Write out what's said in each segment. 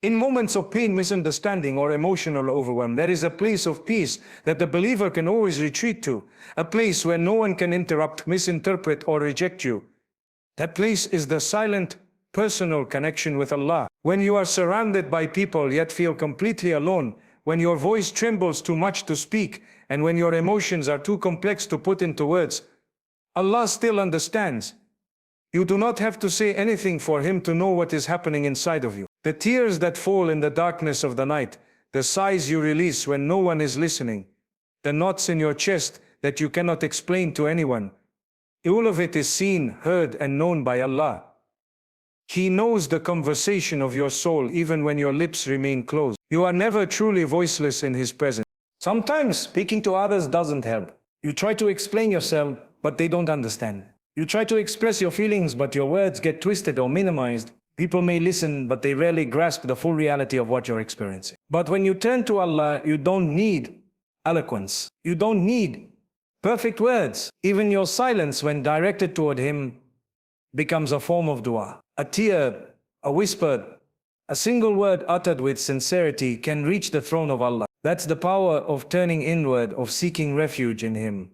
In moments of pain, misunderstanding, or emotional overwhelm, there is a place of peace that the believer can always retreat to, a place where no one can interrupt, misinterpret, or reject you. That place is the silent, personal connection with Allah. When you are surrounded by people yet feel completely alone, when your voice trembles too much to speak, and when your emotions are too complex to put into words, Allah still understands. You do not have to say anything for Him to know what is happening inside of you. The tears that fall in the darkness of the night, the sighs you release when no one is listening, the knots in your chest that you cannot explain to anyone, all of it is seen, heard, and known by Allah. He knows the conversation of your soul even when your lips remain closed. You are never truly voiceless in His presence. Sometimes speaking to others doesn't help. You try to explain yourself, but they don't understand. You try to express your feelings, but your words get twisted or minimized. People may listen, but they rarely grasp the full reality of what you're experiencing. But when you turn to Allah, you don't need eloquence. You don't need perfect words. Even your silence, when directed toward Him, becomes a form of dua. A tear, a whisper, a single word uttered with sincerity can reach the throne of Allah. That's the power of turning inward, of seeking refuge in Him,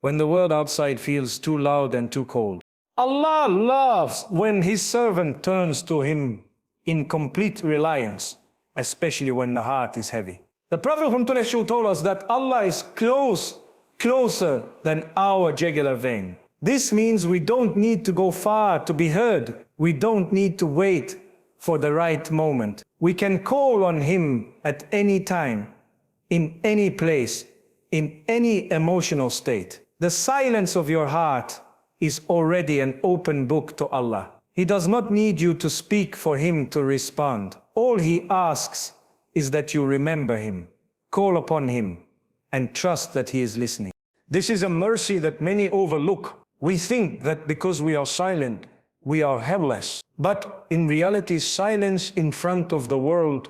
when the world outside feels too loud and too cold. Allah loves when His servant turns to Him in complete reliance, especially when the heart is heavy. The Prophet told us that Allah is closer than our jugular vein. This means we don't need to go far to be heard. We don't need to wait for the right moment. We can call on Him at any time, in any place, in any emotional state. The silence of your heart is already an open book to Allah. He does not need you to speak for Him to respond. All He asks is that you remember Him, call upon Him, and trust that He is listening. This is a mercy that many overlook. We think that because we are silent, we are helpless. But in reality, silence in front of the world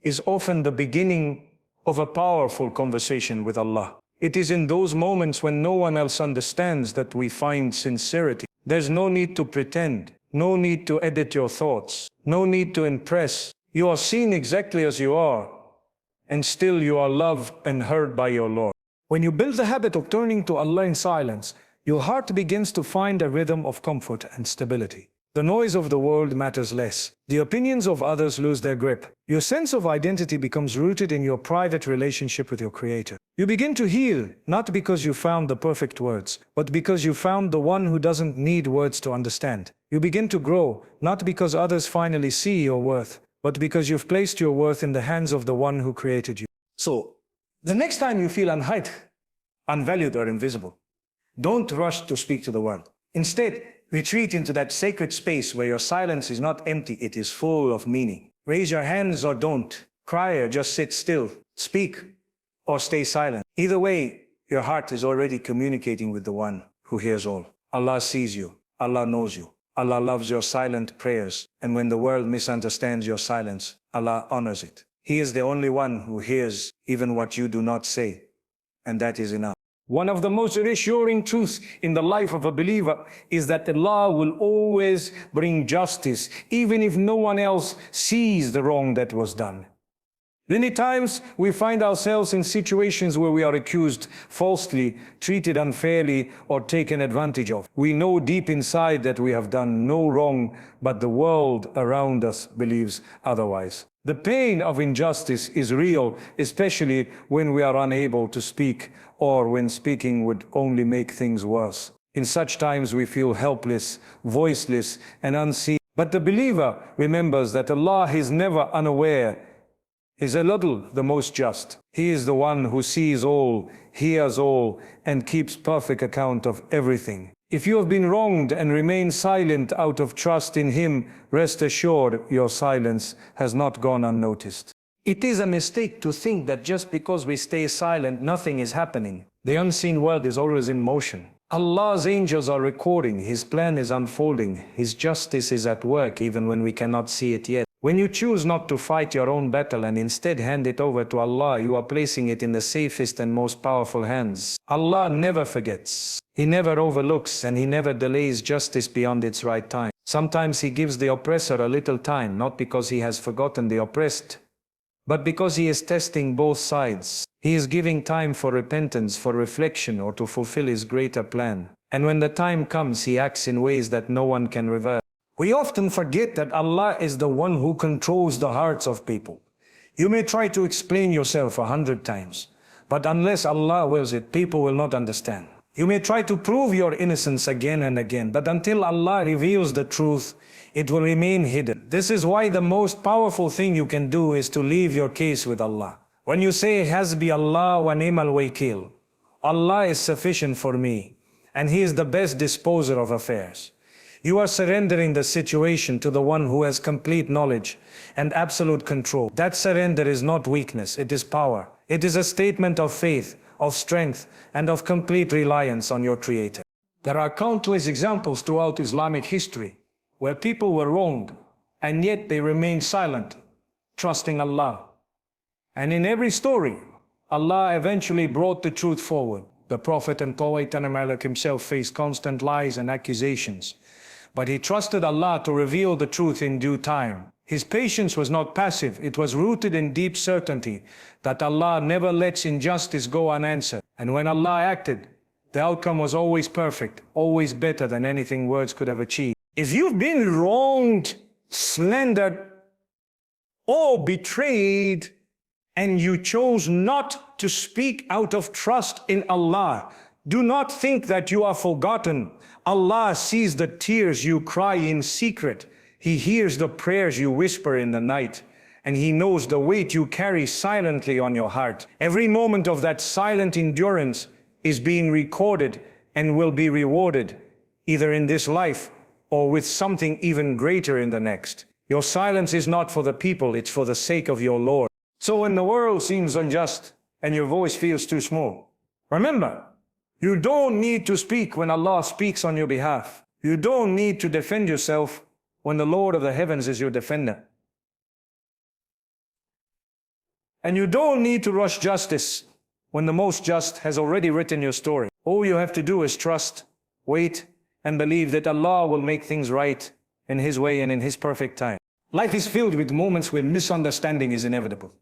is often the beginning of a powerful conversation with Allah. It is in those moments when no one else understands that we find sincerity. There's no need to pretend, no need to edit your thoughts, no need to impress. You are seen exactly as you are, and still you are loved and heard by your Lord. When you build the habit of turning to Allah in silence, your heart begins to find a rhythm of comfort and stability. The noise of the world matters less. The opinions of others lose their grip. Your sense of identity becomes rooted in your private relationship with your Creator. You begin to heal, not because you found the perfect words, but because you found the one who doesn't need words to understand. You begin to grow, not because others finally see your worth, but because you've placed your worth in the hands of the one who created you. So, the next time you feel unhyped, unvalued, or invisible, don't rush to speak to the world. Instead, retreat into that sacred space where your silence is not empty, it is full of meaning. Raise your hands or don't. Cry or just sit still. Speak or stay silent. Either way, your heart is already communicating with the one who hears all. Allah sees you. Allah knows you. Allah loves your silent prayers. And when the world misunderstands your silence, Allah honors it. He is the only one who hears even what you do not say. And that is enough. One of the most reassuring truths in the life of a believer is that Allah will always bring justice, even if no one else sees the wrong that was done. Many times we find ourselves in situations where we are accused falsely, treated unfairly, or taken advantage of. We know deep inside that we have done no wrong, but the world around us believes otherwise. The pain of injustice is real, especially when we are unable to speak, or when speaking would only make things worse. In such times we feel helpless, voiceless, and unseen. But the believer remembers that Allah is never unaware. He is Al-Adl, the most just. He is the one who sees all, hears all, and keeps perfect account of everything. If you have been wronged and remain silent out of trust in Him, rest assured your silence has not gone unnoticed. It is a mistake to think that just because we stay silent, nothing is happening. The unseen world is always in motion. Allah's angels are recording, His plan is unfolding, His justice is at work even when we cannot see it yet. When you choose not to fight your own battle and instead hand it over to Allah, you are placing it in the safest and most powerful hands. Allah never forgets. He never overlooks, and He never delays justice beyond its right time. Sometimes he gives the oppressor a little time, not because he has forgotten the oppressed, but because he is testing both sides. He is giving time for repentance, for reflection, or to fulfill his greater plan. And when the time comes, he acts in ways that no one can reverse. We often forget that Allah is the one who controls the hearts of people. You may try to explain yourself 100 times, but unless Allah wills it, people will not understand. You may try to prove your innocence again and again, but until Allah reveals the truth, it will remain hidden. This is why the most powerful thing you can do is to leave your case with Allah. When you say, Hasbi Allah wa ni'mal wakil, Allah is sufficient for me, and He is the best disposer of affairs. You are surrendering the situation to the one who has complete knowledge and absolute control. That surrender is not weakness, it is power. It is a statement of faith, of strength, and of complete reliance on your Creator. There are countless examples throughout Islamic history where people were wronged, and yet they remained silent, trusting Allah. And in every story, Allah eventually brought the truth forward. The Prophet and Tawakkul himself faced constant lies and accusations, but he trusted Allah to reveal the truth in due time. His patience was not passive, it was rooted in deep certainty that Allah never lets injustice go unanswered. And when Allah acted, the outcome was always perfect, always better than anything words could have achieved. If you've been wronged, slandered, or betrayed, and you chose not to speak out of trust in Allah, do not think that you are forgotten. Allah sees the tears you cry in secret. He hears the prayers you whisper in the night, and He knows the weight you carry silently on your heart. Every moment of that silent endurance is being recorded and will be rewarded, either in this life or with something even greater in the next. Your silence is not for the people, it's for the sake of your Lord. So when the world seems unjust and your voice feels too small, remember, you don't need to speak when Allah speaks on your behalf. You don't need to defend yourself when the Lord of the heavens is your defender. And you don't need to rush justice when the most just has already written your story. All you have to do is trust, wait, and believe that Allah will make things right in His way and in His perfect time. Life is filled with moments where misunderstanding is inevitable.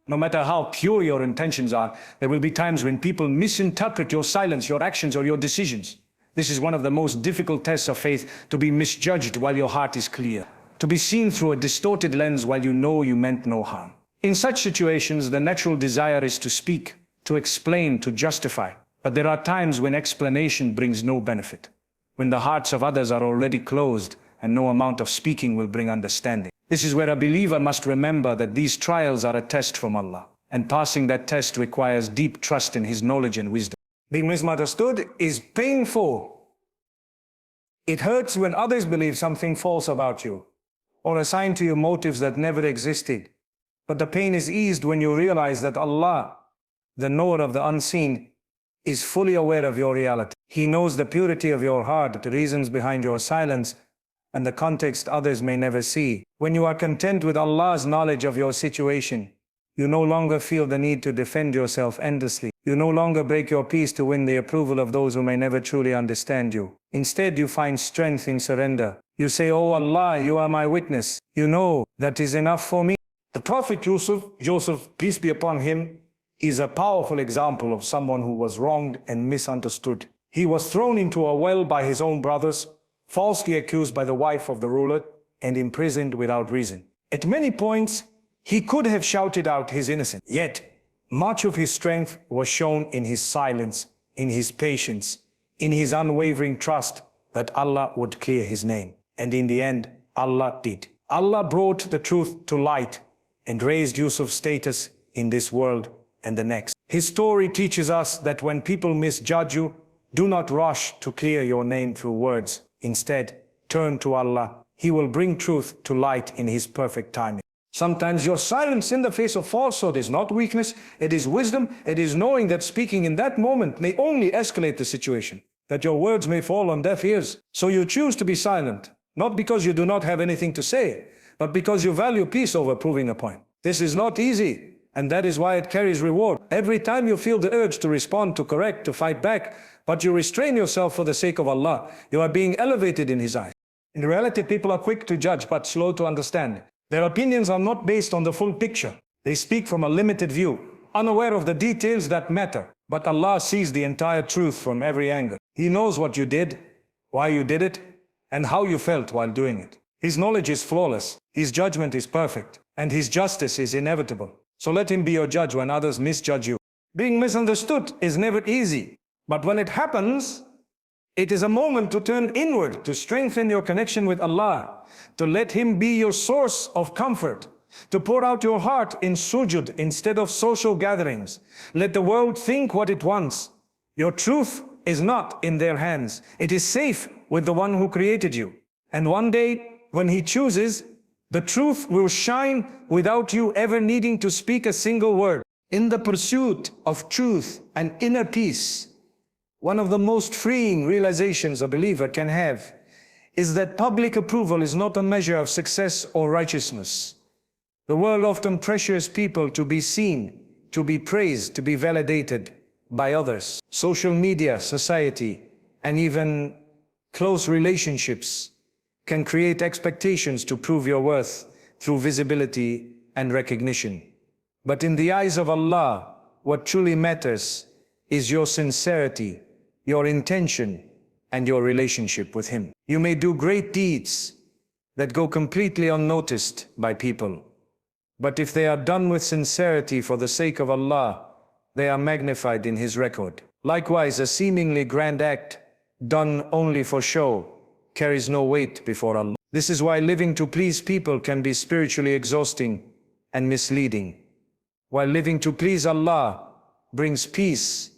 No matter how pure your intentions are, there will be times when people misinterpret your silence, your actions, or your decisions. This is one of the most difficult tests of faith, to be misjudged while your heart is clear, to be seen through a distorted lens while you know you meant no harm. In such situations, the natural desire is to speak, to explain, to justify. But there are times when explanation brings no benefit, when the hearts of others are already closed and no amount of speaking will bring understanding. This is where a believer must remember that these trials are a test from Allah, and passing that test requires deep trust in His knowledge and wisdom. Being misunderstood is painful. It hurts when others believe something false about you, or assign to you motives that never existed. But the pain is eased when you realize that Allah, the knower of the unseen, is fully aware of your reality. He knows the purity of your heart, the reasons behind your silence, and the context others may never see. When you are content with Allah's knowledge of your situation, you no longer feel the need to defend yourself endlessly. You no longer break your peace to win the approval of those who may never truly understand you. Instead, you find strength in surrender. You say, "Oh Allah, you are my witness. You know that is enough for me." The Prophet Joseph, peace be upon him, is a powerful example of someone who was wronged and misunderstood. He was thrown into a well by his own brothers, falsely accused by the wife of the ruler, and imprisoned without reason. At many points, he could have shouted out his innocence. Yet, much of his strength was shown in his silence, in his patience, in his unwavering trust that Allah would clear his name. And in the end, Allah did. Allah brought the truth to light and raised Yusuf's status in this world and the next. His story teaches us that when people misjudge you, do not rush to clear your name through words. Instead, turn to Allah. He will bring truth to light in His perfect timing. Sometimes your silence in the face of falsehood is not weakness, it is wisdom. It is knowing that speaking in that moment may only escalate the situation, that your words may fall on deaf ears. So you choose to be silent, not because you do not have anything to say, but because you value peace over proving a point. This is not easy, and that is why it carries reward. Every time you feel the urge to respond, to correct, to fight back, but you restrain yourself for the sake of Allah, you are being elevated in His eyes. In reality, people are quick to judge but slow to understand. Their opinions are not based on the full picture. They speak from a limited view, unaware of the details that matter. But Allah sees the entire truth from every angle. He knows what you did, why you did it, and how you felt while doing it. His knowledge is flawless, His judgment is perfect, and His justice is inevitable. So let Him be your judge when others misjudge you. Being misunderstood is never easy, but when it happens, it is a moment to turn inward, to strengthen your connection with Allah, to let Him be your source of comfort, to pour out your heart in sujud instead of social gatherings. Let the world think what it wants. Your truth is not in their hands. It is safe with the one who created you. And one day, when He chooses, the truth will shine without you ever needing to speak a single word. In the pursuit of truth and inner peace, one of the most freeing realizations a believer can have is that public approval is not a measure of success or righteousness. The world often pressures people to be seen, to be praised, to be validated by others. Social media, society, and even close relationships can create expectations to prove your worth through visibility and recognition. But in the eyes of Allah, what truly matters is your sincerity, your intention, and your relationship with Him. You may do great deeds that go completely unnoticed by people, but if they are done with sincerity for the sake of Allah, they are magnified in His record. Likewise, a seemingly grand act done only for show carries no weight before Allah. This is why living to please people can be spiritually exhausting and misleading, while living to please Allah brings peace,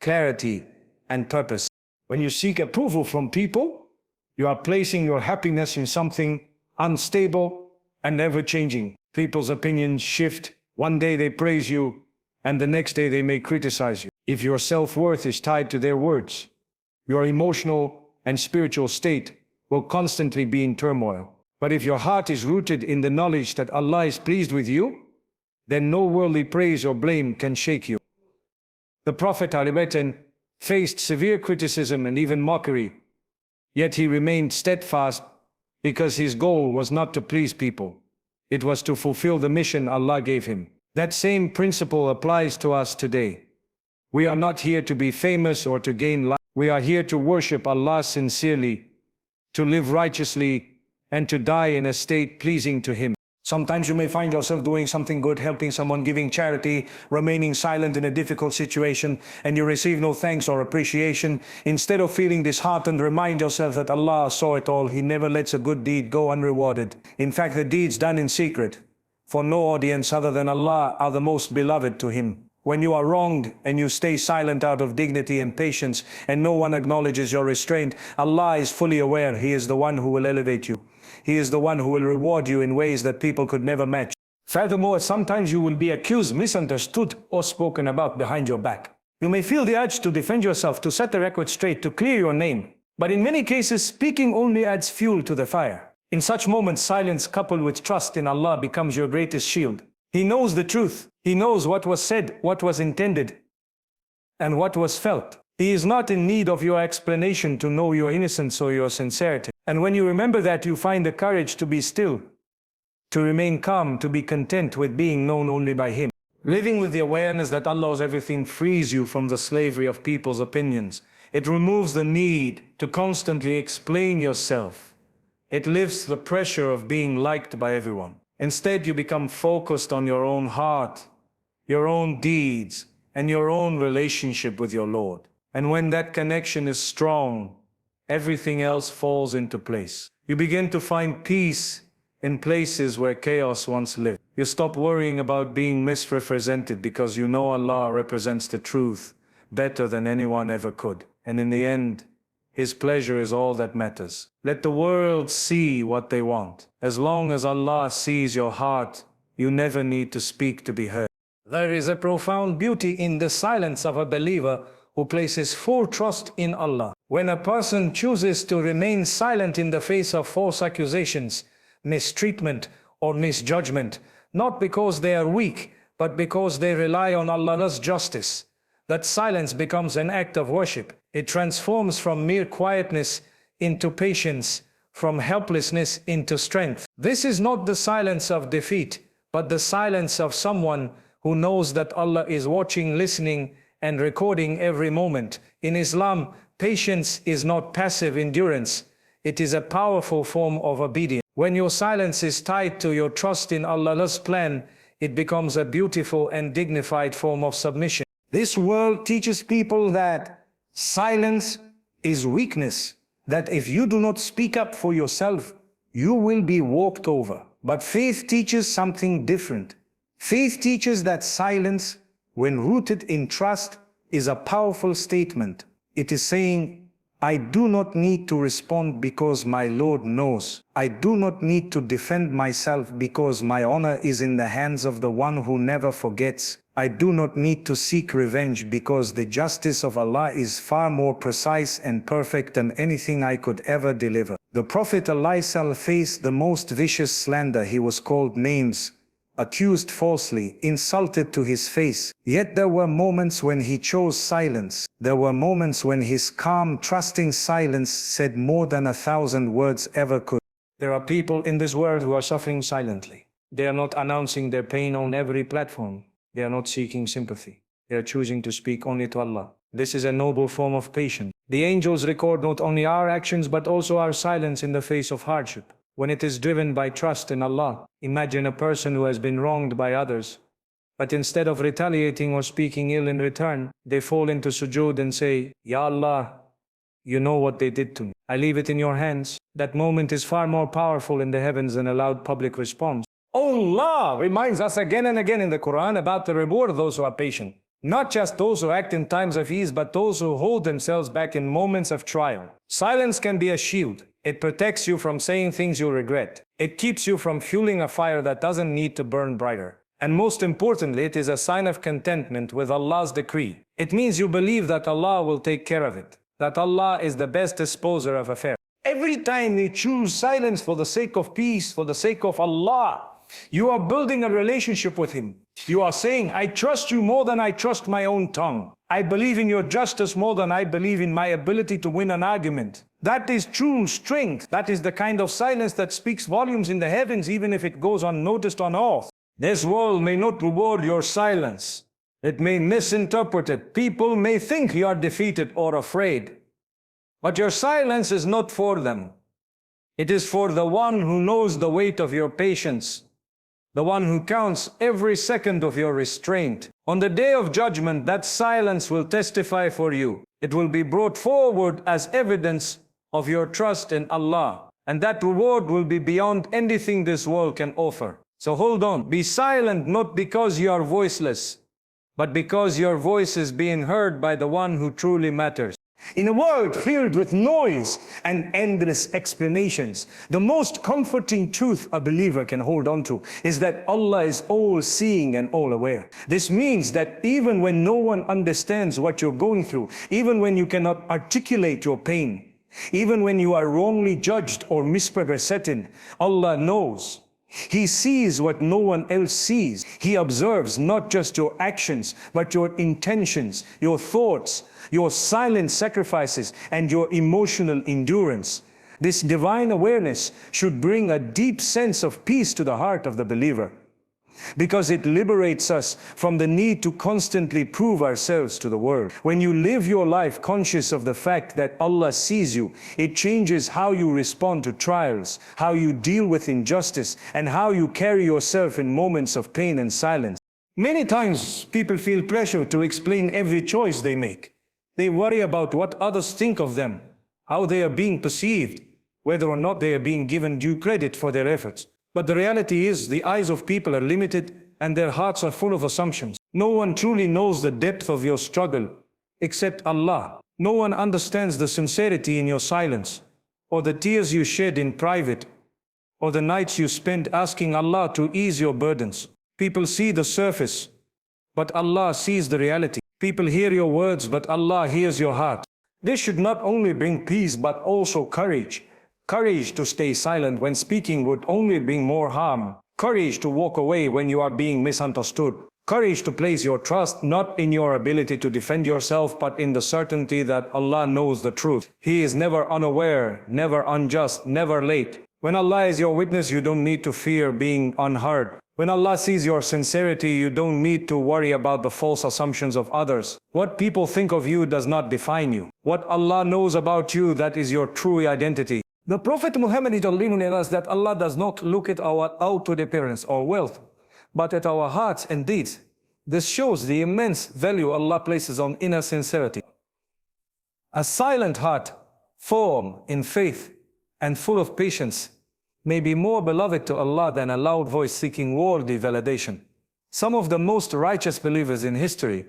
clarity, and purpose. When you seek approval from people, you are placing your happiness in something unstable and ever-changing. People's opinions shift. One day they praise you, and the next day they may criticize you. If your self-worth is tied to their words, your emotional and spiritual state will constantly be in turmoil. But if your heart is rooted in the knowledge that Allah is pleased with you, then no worldly praise or blame can shake you. The Prophet ﷺ faced severe criticism and even mockery, yet he remained steadfast because his goal was not to please people. It was to fulfill the mission Allah gave him. That same principle applies to us today. We are not here to be famous or to gain life. We are here to worship Allah sincerely, to live righteously, and to die in a state pleasing to Him. Sometimes you may find yourself doing something good, helping someone, giving charity, remaining silent in a difficult situation, and you receive no thanks or appreciation. Instead of feeling disheartened, remind yourself that Allah saw it all. He never lets a good deed go unrewarded. In fact, the deeds done in secret, for no audience other than Allah, are the most beloved to Him. When you are wronged and you stay silent out of dignity and patience, and no one acknowledges your restraint, Allah is fully aware. He is the one who will elevate you. He is the one who will reward you in ways that people could never match. Furthermore, sometimes you will be accused, misunderstood, or spoken about behind your back. You may feel the urge to defend yourself, to set the record straight, to clear your name. But in many cases, speaking only adds fuel to the fire. In such moments, silence coupled with trust in Allah becomes your greatest shield. He knows the truth. He knows what was said, what was intended, and what was felt. He is not in need of your explanation to know your innocence or your sincerity. And when you remember that, you find the courage to be still, to remain calm, to be content with being known only by Him. Living with the awareness that Allah knows everything frees you from the slavery of people's opinions. It removes the need to constantly explain yourself. It lifts the pressure of being liked by everyone. Instead, you become focused on your own heart, your own deeds, and your own relationship with your Lord. And when that connection is strong, everything else falls into place. You begin to find peace in places where chaos once lived. You stop worrying about being misrepresented because you know Allah represents the truth better than anyone ever could. And in the end, His pleasure is all that matters. Let the world see what they want. As long as Allah sees your heart, you never need to speak to be heard. There is a profound beauty in the silence of a believer who places full trust in Allah. When a person chooses to remain silent in the face of false accusations, mistreatment, or misjudgment, not because they are weak, but because they rely on Allah's justice, that silence becomes an act of worship. It transforms from mere quietness into patience, from helplessness into strength. This is not the silence of defeat, but the silence of someone who knows that Allah is watching, listening, and recording every moment. In Islam, patience is not passive endurance. It is a powerful form of obedience. When your silence is tied to your trust in Allah's plan, it becomes a beautiful and dignified form of submission. This world teaches people that silence is weakness, that if you do not speak up for yourself, you will be walked over. But faith teaches something different. Faith teaches that silence, when rooted in trust, is a powerful statement. It is saying, I do not need to respond because my Lord knows. I do not need to defend myself because my honor is in the hands of the one who never forgets. I do not need to seek revenge because the justice of Allah is far more precise and perfect than anything I could ever deliver. The Prophet ﷺ faced the most vicious slander. He was called names, accused falsely, insulted to his face. Yet there were moments when he chose silence. There were moments when his calm, trusting silence said more than 1,000 words ever could. There are people in this world who are suffering silently. They are not announcing their pain on every platform. They are not seeking sympathy. They are choosing to speak only to Allah. This is a noble form of patience. The angels record not only our actions but also our silence in the face of hardship. When it is driven by trust in Allah, imagine a person who has been wronged by others, but instead of retaliating or speaking ill in return, they fall into sujood and say, Ya Allah, you know what they did to me. I leave it in your hands. That moment is far more powerful in the heavens than a loud public response. Allah reminds us again and again in the Quran about the reward of those who are patient. Not just those who act in times of ease, but those who hold themselves back in moments of trial. Silence can be a shield. It protects you from saying things you regret. It keeps you from fueling a fire that doesn't need to burn brighter. And most importantly, it is a sign of contentment with Allah's decree. It means you believe that Allah will take care of it, that Allah is the best disposer of affairs. Every time you choose silence for the sake of peace, for the sake of Allah, you are building a relationship with Him. You are saying, I trust you more than I trust my own tongue. I believe in your justice more than I believe in my ability to win an argument. That is true strength. That is the kind of silence that speaks volumes in the heavens, even if it goes unnoticed on earth. This world may not reward your silence. It may misinterpret it. People may think you are defeated or afraid. But your silence is not for them. It is for the one who knows the weight of your patience, the one who counts every second of your restraint. On the day of judgment, that silence will testify for you. It will be brought forward as evidence of your trust in Allah. And that reward will be beyond anything this world can offer. So hold on. Be silent not because you are voiceless, but because your voice is being heard by the one who truly matters. In a world filled with noise and endless explanations, the most comforting truth a believer can hold on to is that Allah is all-seeing and all-aware. This means that even when no one understands what you're going through, even when you cannot articulate your pain, even when you are wrongly judged or misrepresented, Allah knows. He sees what no one else sees. He observes not just your actions, but your intentions, your thoughts, your silent sacrifices, and your emotional endurance. This divine awareness should bring a deep sense of peace to the heart of the believer, because it liberates us from the need to constantly prove ourselves to the world. When you live your life conscious of the fact that Allah sees you, it changes how you respond to trials, how you deal with injustice, and how you carry yourself in moments of pain and silence. Many times people feel pressure to explain every choice they make. They worry about what others think of them, how they are being perceived, whether or not they are being given due credit for their efforts. But the reality is, the eyes of people are limited and their hearts are full of assumptions. No one truly knows the depth of your struggle except Allah. No one understands the sincerity in your silence, or the tears you shed in private, or the nights you spend asking Allah to ease your burdens. People see the surface, but Allah sees the reality. People hear your words, but Allah hears your heart. This should not only bring peace, but also courage. Courage to stay silent when speaking would only bring more harm. Courage to walk away when you are being misunderstood. Courage to place your trust not in your ability to defend yourself, but in the certainty that Allah knows the truth. He is never unaware, never unjust, never late. When Allah is your witness, you don't need to fear being unheard. When Allah sees your sincerity, you don't need to worry about the false assumptions of others. What people think of you does not define you. What Allah knows about you, that is your true identity. The Prophet Muhammad is telling us that Allah does not look at our outward appearance or wealth, but at our hearts and deeds. This shows the immense value Allah places on inner sincerity. A silent heart, firm in faith and full of patience, may be more beloved to Allah than a loud voice seeking worldly validation. Some of the most righteous believers in history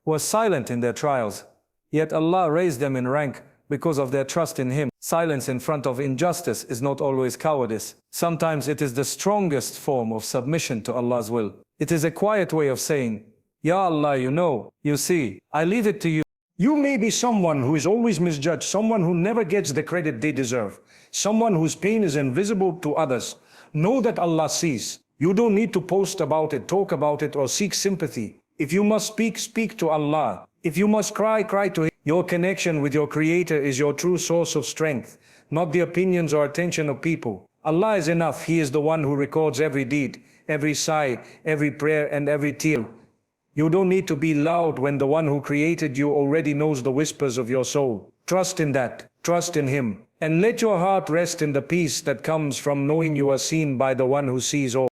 were silent in their trials, yet Allah raised them in rank because of their trust in Him. Silence in front of injustice is not always cowardice. Sometimes it is the strongest form of submission to Allah's will. It is a quiet way of saying, Ya Allah, you know, you see, I leave it to you. You may be someone who is always misjudged, someone who never gets the credit they deserve, someone whose pain is invisible to others. Know that Allah sees. You don't need to post about it, talk about it, or seek sympathy. If you must speak, speak to Allah. If you must cry, cry to Him. Your connection with your Creator is your true source of strength, not the opinions or attention of people. Allah is enough. He is the one who records every deed, every sigh, every prayer, and every tear. You don't need to be loud when the one who created you already knows the whispers of your soul. Trust in that. Trust in Him. And let your heart rest in the peace that comes from knowing you are seen by the one who sees all.